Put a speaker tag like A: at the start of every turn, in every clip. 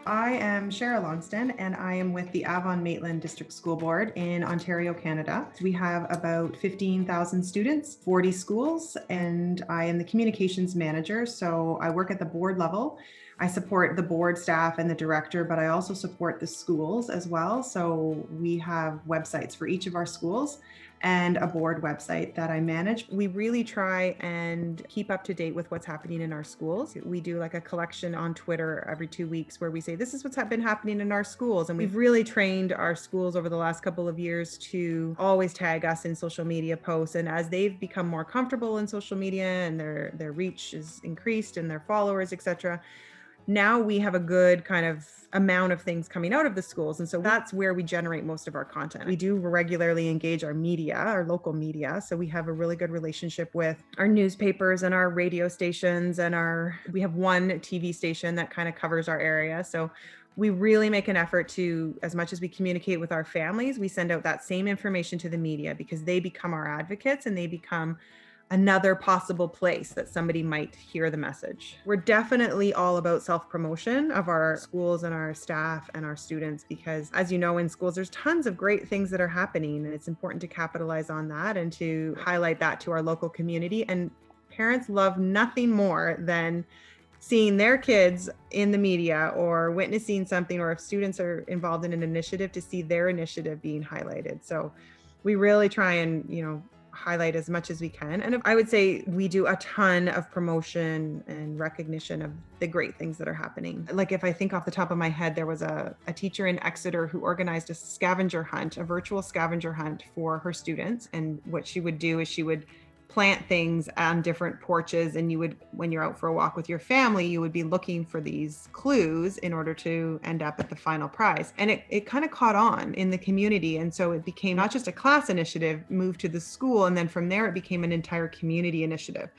A: I am Chera Longston, and I am with the Avon Maitland District School Board in Ontario, Canada. We have about 15,000 students, 40 schools, and I am the communications manager. So I work at the board level. I support the board staff and the director, but I also support the schools as well. So we have websites for each of our schools and a board website that I manage. We really try and keep up to date with what's happening in our schools. We do like a collection on Twitter every 2 weeks where we say, this is what's been happening in our schools. And we've really trained our schools over the last couple of years to always tag us in social media posts. And as they've become more comfortable in social media and their reach is increased and their followers, etc., now we have a good kind of amount of things coming out of the schools. And so that's where we generate most of our content. We do regularly engage our media, our local media. So we have a really good relationship with our newspapers and our radio stations, and we have one TV station that kind of covers our area. So we really make an effort to, as much as we communicate with our families, we send out that same information to the media because they become our advocates and they become another possible place that somebody might hear the message. We're definitely all about self-promotion of our schools and our staff and our students because, as you know, in schools, there's tons of great things that are happening, and it's important to capitalize on that and to highlight that to our local community. And parents love nothing more than seeing their kids in the media or witnessing something, or if students are involved in an initiative, to see their initiative being highlighted. So we really try and, highlight as much as we can. And I would say we do a ton of promotion and recognition of the great things that are happening. Like, if I think off the top of my head, there was a teacher in Exeter who organized a scavenger hunt, a virtual scavenger hunt for her students. And what she would do is she would plant things on different porches, and when you're out for a walk with your family, you would be looking for these clues in order to end up at the final prize. And it kind of caught on in the community. And so it became not just a class initiative, moved to the school. And then from there, it became an entire community initiative.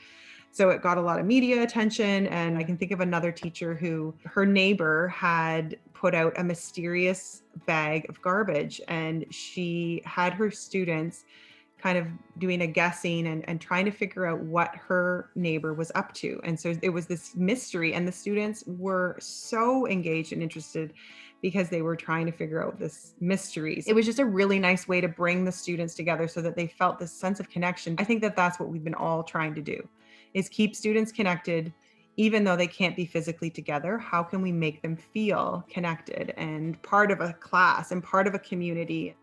A: So it got a lot of media attention. And I can think of another teacher who, her neighbor had put out a mysterious bag of garbage, and she had her students kind of doing a guessing and trying to figure out what her neighbor was up to. And so it was this mystery, and the students were so engaged and interested because they were trying to figure out this mystery. It was just a really nice way to bring the students together so that they felt this sense of connection. I think that that's what we've been all trying to do, is keep students connected. Even though they can't be physically together, how can we make them feel connected and part of a class and part of a community?